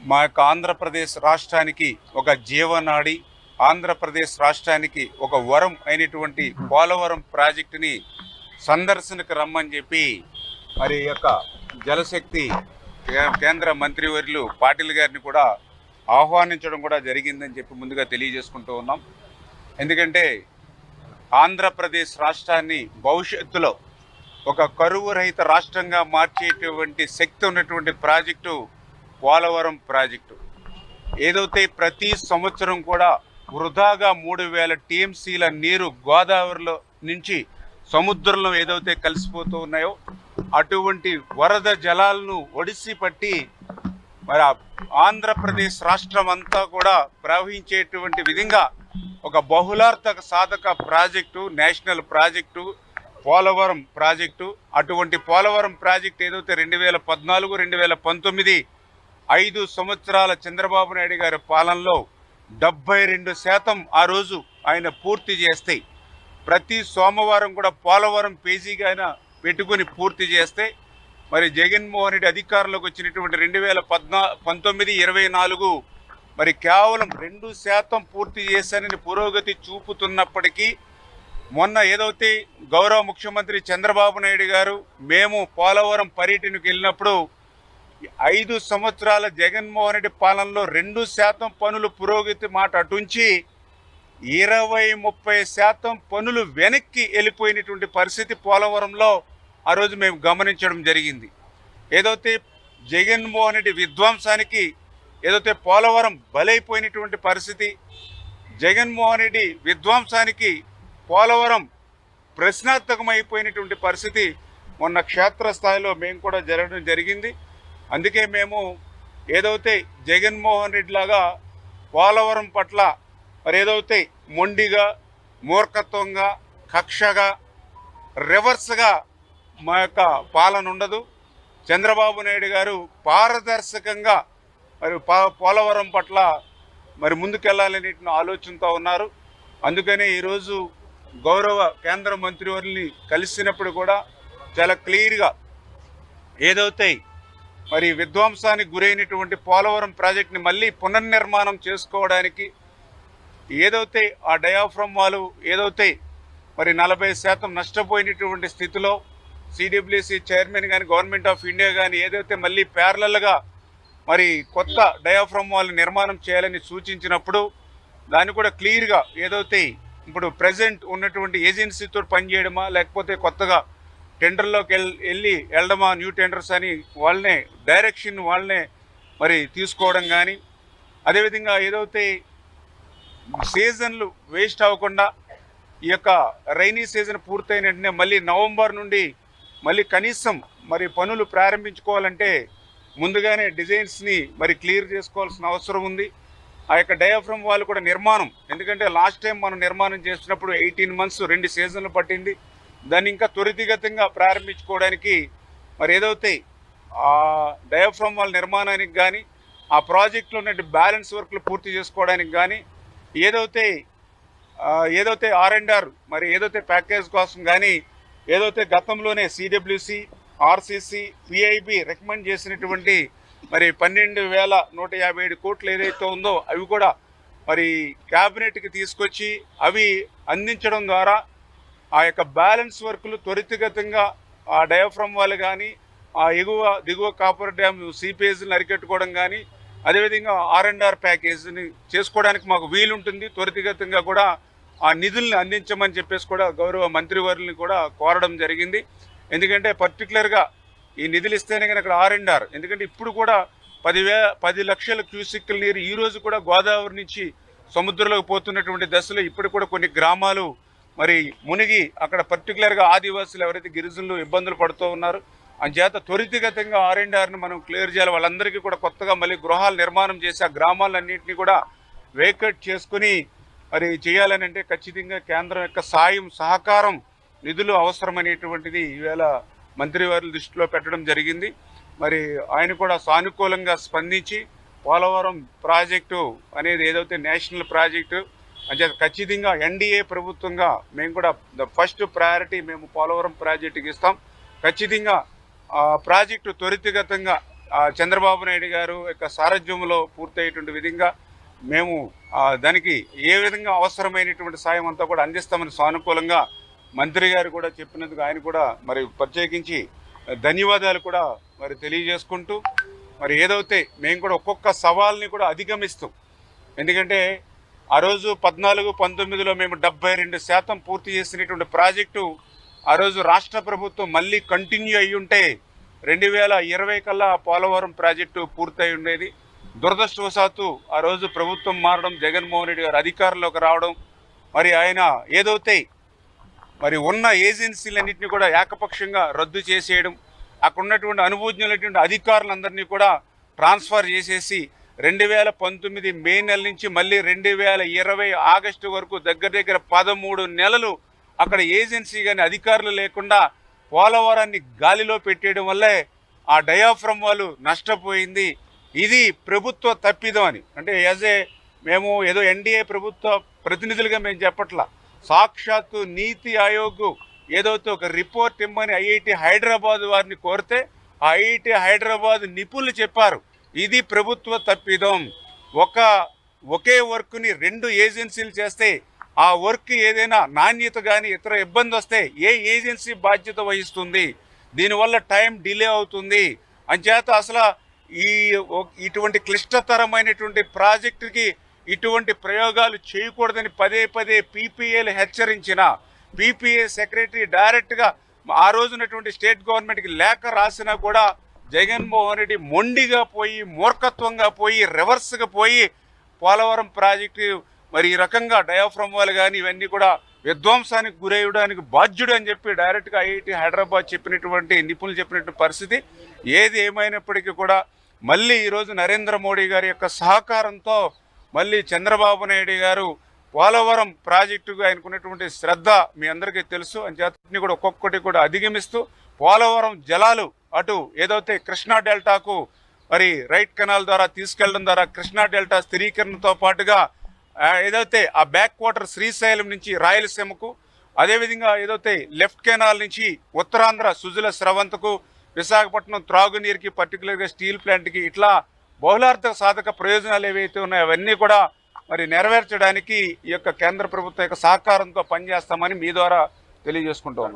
మా యొక్క ఆంధ్రప్రదేశ్ రాష్ట్రానికి ఒక జీవనాడి, ఆంధ్రప్రదేశ్ రాష్ట్రానికి ఒక వరం అయినటువంటి పోలవరం ప్రాజెక్టుని సందర్శనకు రమ్మని చెప్పి మరి యొక్క జలశక్తి కేంద్ర మంత్రివర్యులు పాటిల్ గారిని కూడా ఆహ్వానించడం కూడా జరిగిందని చెప్పి ముందుగా తెలియజేసుకుంటూ ఉన్నాం. ఎందుకంటే ఆంధ్రప్రదేశ్ రాష్ట్రాన్ని భవిష్యత్తులో ఒక కరువు రహిత రాష్ట్రంగా మార్చేటువంటి శక్తి ఉన్నటువంటి ప్రాజెక్టు పోలవరం ప్రాజెక్టు. ఏదైతే ప్రతి సంవత్సరం కూడా వృధాగా 3000 టీఎంసీల నీరు గోదావరిలో నుంచి సముద్రంలో ఏదైతే కలిసిపోతూ ఉన్నాయో అటువంటి వరద జలాలను ఒడిసి పట్టి మరి ఆంధ్రప్రదేశ్ రాష్ట్రం అంతా కూడా ప్రవహించేటువంటి విధంగా ఒక బహుళార్థక సాధక project, national project Polavaram project. అటువంటి పోలవరం ప్రాజెక్టు ఏదైతే 2014, 2019 5 సంవత్సరాల చంద్రబాబు నాయుడు గారి పాలనలో 72% ఆ రోజు ఆయన పూర్తి చేస్తే, ప్రతి సోమవారం కూడా పోలవరం పేజీగా ఆయన పెట్టుకుని పూర్తి చేస్తే, మరి జగన్మోహన్ రెడ్డి అధికారంలోకి వచ్చినటువంటి 2019, 24 మరి కేవలం 2% పూర్తి చేశానని పురోగతి చూపుతున్నప్పటికీ మొన్న ఏదైతే గౌరవ ముఖ్యమంత్రి చంద్రబాబు నాయుడు గారు మేము పోలవరం పర్యటనకు వెళ్ళినప్పుడు 5 సంవత్సరాల జగన్మోహన్ రెడ్డి పాలనలో 2% పనులు పురోగతి మాట అటుంచి 20-30% పనులు వెనక్కి వెళ్ళిపోయినటువంటి పరిస్థితి పోలవరంలో ఆ రోజు మేము గమనించడం జరిగింది. ఏదైతే జగన్మోహన్ రెడ్డి విధ్వంసానికి ఏదైతే పోలవరం బలైపోయినటువంటి పరిస్థితి, జగన్మోహన్ రెడ్డి విధ్వంసానికి పోలవరం ప్రశ్నార్థకమైపోయినటువంటి పరిస్థితి మొన్న క్షేత్రస్థాయిలో మేము కూడా జరగడం జరిగింది. అందుకే మేము ఏదైతే జగన్మోహన్ రెడ్డి లాగా పోలవరం పట్ల మరి ఏదైతే మొండిగా, మూర్ఖత్వంగా, కక్షగా, రివర్స్గా మా యొక్క పాలన ఉండదు. చంద్రబాబు నాయుడు గారు పారదర్శకంగా మరి పోలవరం పట్ల మరి ముందుకెళ్లాలనే ఆలోచనతో ఉన్నారు. అందుకనే ఈరోజు గౌరవ కేంద్ర మంత్రివర్యుల్ని కలిసినప్పుడు కూడా చాలా క్లియర్గా ఏదైతే మరి విధ్వంసానికి గురైనటువంటి పోలవరం ప్రాజెక్ట్ని మళ్ళీ పునర్నిర్మాణం చేసుకోవడానికి ఏదైతే ఆ డయాఫ్రమ్ వాళ్ళు ఏదైతే మరి 40% నష్టపోయినటువంటి స్థితిలో సిడబ్ల్యూసి చైర్మన్ కానీ గవర్నమెంట్ ఆఫ్ ఇండియా కానీ ఏదైతే మళ్ళీ ప్యారలల్గా మరి కొత్త డయాఫ్రమ్ వాళ్ళు నిర్మాణం చేయాలని సూచించినప్పుడు దాన్ని కూడా క్లియర్గా ఏదైతే ఇప్పుడు ప్రజెంట్ ఉన్నటువంటి ఏజెన్సీతో పనిచేయడమా లేకపోతే కొత్తగా టెండర్లోకి వెళ్ళడమా, న్యూ టెండర్స్ అని వాళ్ళనే డైరెక్షన్ వాళ్ళనే మరి తీసుకోవడం కానీ, అదేవిధంగా ఏదైతే సీజన్లు వేస్ట్ అవ్వకుండా ఈ యొక్క రైనీ సీజన్ పూర్తయిన వెంటనే మళ్ళీ నవంబర్ నుండి మళ్ళీ కనీసం మరి పనులు ప్రారంభించుకోవాలంటే ముందుగానే డిజైన్స్ని మరి క్లియర్ చేసుకోవాల్సిన అవసరం ఉంది. ఆ యొక్క డయాఫ్రమ్ వాళ్ళు కూడా నిర్మాణం, ఎందుకంటే లాస్ట్ టైం మనం నిర్మాణం చేసినప్పుడు 18 months 2 సీజన్లు పట్టింది. దాన్ని ఇంకా త్వరితగతంగా ప్రారంభించుకోవడానికి మరి ఏదైతే ఆ డయాఫ్రమ్ వాళ్ళ నిర్మాణానికి కానీ ఆ ప్రాజెక్టులో ఉన్న బ్యాలెన్స్ వర్క్లు పూర్తి చేసుకోవడానికి కానీ ఏదైతే R&R మరి ఏదైతే ప్యాకేజ్ కోసం కానీ ఏదైతే గతంలోనే సిడబ్ల్యూసి, ఆర్సీసీ, పిఐబి రికమెండ్ చేసినటువంటి మరి 12,157 కోట్లు ఏదైతే ఉందో అవి కూడా మరి క్యాబినెట్కి తీసుకొచ్చి అవి అందించడం ద్వారా ఆ యొక్క బ్యాలెన్స్ వర్కులు త్వరితగతంగా ఆ డయాఫ్రమ్ వాళ్ళు కానీ ఆ దిగువ కాపర్ డ్యామ్ సీపేజ్ని అరికట్టుకోవడం కానీ అదేవిధంగా R&R ప్యాకేజీని చేసుకోవడానికి మాకు వీలుంటుంది. త్వరితగతంగా కూడా ఆ నిధుల్ని అందించమని చెప్పేసి కూడా గౌరవ మంత్రివర్యుల్ని కూడా కోరడం జరిగింది. ఎందుకంటే పర్టికులర్గా ఈ నిధులు ఇస్తేనే కానీ అక్కడ R&R, ఎందుకంటే ఇప్పుడు కూడా 10 లక్షల క్యూసెక్కుల నీరు ఈరోజు కూడా గోదావరి నుంచి సముద్రంలోకి పోతున్నటువంటి దశలో ఇప్పుడు కూడా కొన్ని గ్రామాలు మరి మునిగి అక్కడ పర్టికులర్గా ఆదివాసులు ఎవరైతే గిరిజనులు ఇబ్బందులు పడుతూ ఉన్నారు. అంచేత త్వరితగతంగా R&Rని మనం క్లియర్ చేయాలి. వాళ్ళందరికీ కూడా కొత్తగా మళ్ళీ గృహాలు నిర్మాణం చేసి ఆ గ్రామాలన్నింటినీ కూడా వేకేట్ చేసుకుని మరి చేయాలని అంటే ఖచ్చితంగా కేంద్రం యొక్క సాయం, సహకారం, నిధులు అవసరమనేటువంటిది ఈవేళ మంత్రివర్యుల దృష్టిలో పెట్టడం జరిగింది. మరి ఆయన కూడా సానుకూలంగా స్పందించి పోలవరం ప్రాజెక్టు అనేది ఏదైతే నేషనల్ ప్రాజెక్టు అంటే ఖచ్చితంగా ఎన్డీఏ ప్రభుత్వంగా మేము కూడా ఫస్ట్ ప్రయారిటీ మేము పోలవరం ప్రాజెక్టుకి ఇస్తాం. ఖచ్చితంగా ప్రాజెక్టు త్వరితగతంగా చంద్రబాబు నాయుడు గారు యొక్క సారథ్యంలో పూర్తయ్యేటువంటి విధంగా మేము దానికి ఏ విధంగా అవసరమైనటువంటి సాయం అంతా కూడా అందిస్తామని సానుకూలంగా మంత్రి గారు కూడా చెప్పినందుకు ఆయన కూడా మరి ప్రత్యేకించి ధన్యవాదాలు కూడా మరి తెలియజేసుకుంటూ మరి ఏదైతే మేము కూడా ఒక్కొక్క సవాల్ని కూడా అధిగమిస్తూ, ఎందుకంటే ఆ రోజు 14-19లో మేము 72% పూర్తి చేసినటువంటి ప్రాజెక్టు ఆ రోజు రాష్ట్ర ప్రభుత్వం మళ్ళీ కంటిన్యూ అయ్యి ఉంటే 2020 కల్లా పోలవరం ప్రాజెక్టు పూర్తయి ఉండేది. దురదృష్టవశాత్తు ఆ రోజు ప్రభుత్వం మారడం, జగన్మోహన్ రెడ్డి గారు అధికారంలోకి రావడం, మరి ఆయన ఏదైతే మరి ఉన్న ఏజెన్సీలన్నింటినీ కూడా ఏకపక్షంగా రద్దు చేసేయడం, అక్కడ ఉన్నటువంటి అనుభవజ్ఞులైనటువంటి అధికారులందరినీ కూడా ట్రాన్స్ఫర్ చేసేసి 2019 మే నెల నుంచి మళ్ళీ 2020 ఆగస్టు వరకు దగ్గర 13 నెలలు అక్కడ ఏజెన్సీ కానీ అధికారులు లేకుండా పోలవరాన్ని గాలిలో పెట్టేయడం వల్లే ఆ డయాఫ్రమ్ వాళ్ళు నష్టపోయింది. ఇది ప్రభుత్వ తప్పిదం అని, అంటే మేము ఏదో ఎన్డీఏ ప్రభుత్వ ప్రతినిధులుగా మేము చెప్పట్లా, సాక్షాత్తు నీతి ఆయోగ్ ఏదైతే ఒక రిపోర్ట్ ఇమ్మని ఐఐటి హైదరాబాద్ వారిని కోరితే ఆ ఐఐటి హైదరాబాద్ నిపుణులు చెప్పారు ఇది ప్రభుత్వ తప్పిదం. ఒకే వర్క్ని 2 ఏజెన్సీలు చేస్తే ఆ వర్క్ ఏదైనా నాణ్యత కానీ ఇతర ఇబ్బంది వస్తే ఏ ఏజెన్సీ బాధ్యత వహిస్తుంది, దీనివల్ల టైం డిలే అవుతుంది. అంచేత అసలు ఇటువంటి క్లిష్టతరమైనటువంటి ప్రాజెక్టుకి ఇటువంటి ప్రయోగాలు చేయకూడదని పదే పీపీఏలు హెచ్చరించిన పీపీఏ సెక్రటరీ డైరెక్ట్గా ఆ రోజునటువంటి స్టేట్ గవర్నమెంట్కి లేఖ రాసినా కూడా జగన్మోహన్ రెడ్డి మొండిగా పోయి, మూర్ఖత్వంగా పోయి, రివర్స్గా పోయి పోలవరం ప్రాజెక్టు మరి ఈ రకంగా డయాఫ్రమ్ వాళ్ళు కానీ ఇవన్నీ కూడా విధ్వంసానికి గురయ్యడానికి బాధ్యుడు అని చెప్పి డైరెక్ట్గా ఐఐటి హైదరాబాద్ చెప్పినటువంటి నిపుణులు చెప్పినటువంటి పరిస్థితి. ఏది ఏమైనప్పటికీ కూడా మళ్ళీ ఈరోజు నరేంద్ర మోడీ గారి యొక్క సహకారంతో మళ్ళీ చంద్రబాబు నాయుడు గారు పోలవరం ప్రాజెక్టుగా ఆయనకున్నటువంటి శ్రద్ధ మీ అందరికీ తెలుసు. అంచేతని కూడా ఒక్కొక్కటి కూడా అధిగమిస్తూ పోలవరం జలాలు అటు ఏదైతే కృష్ణా డెల్టాకు మరి రైట్ కెనాల్ ద్వారా తీసుకెళ్లడం ద్వారా కృష్ణా డెల్టా స్థిరీకరణతో పాటుగా ఏదైతే ఆ బ్యాక్ వాటర్ శ్రీశైలం నుంచి రాయలసీమకు, అదేవిధంగా ఏదైతే లెఫ్ట్ కెనాల్ నుంచి ఉత్తరాంధ్ర సుజల స్రవంతకు, విశాఖపట్నం త్రాగునీరుకి, పర్టికులర్గా స్టీల్ ప్లాంట్కి, ఇట్లా బహుళార్థ సాధక ప్రయోజనాలు ఏవైతే ఉన్నాయో అవన్నీ కూడా మరి నెరవేర్చడానికి ఈ యొక్క కేంద్ర ప్రభుత్వం యొక్క సహకారంతో పనిచేస్తామని మీ ద్వారా తెలియజేసుకుంటూ ఉన్నాం.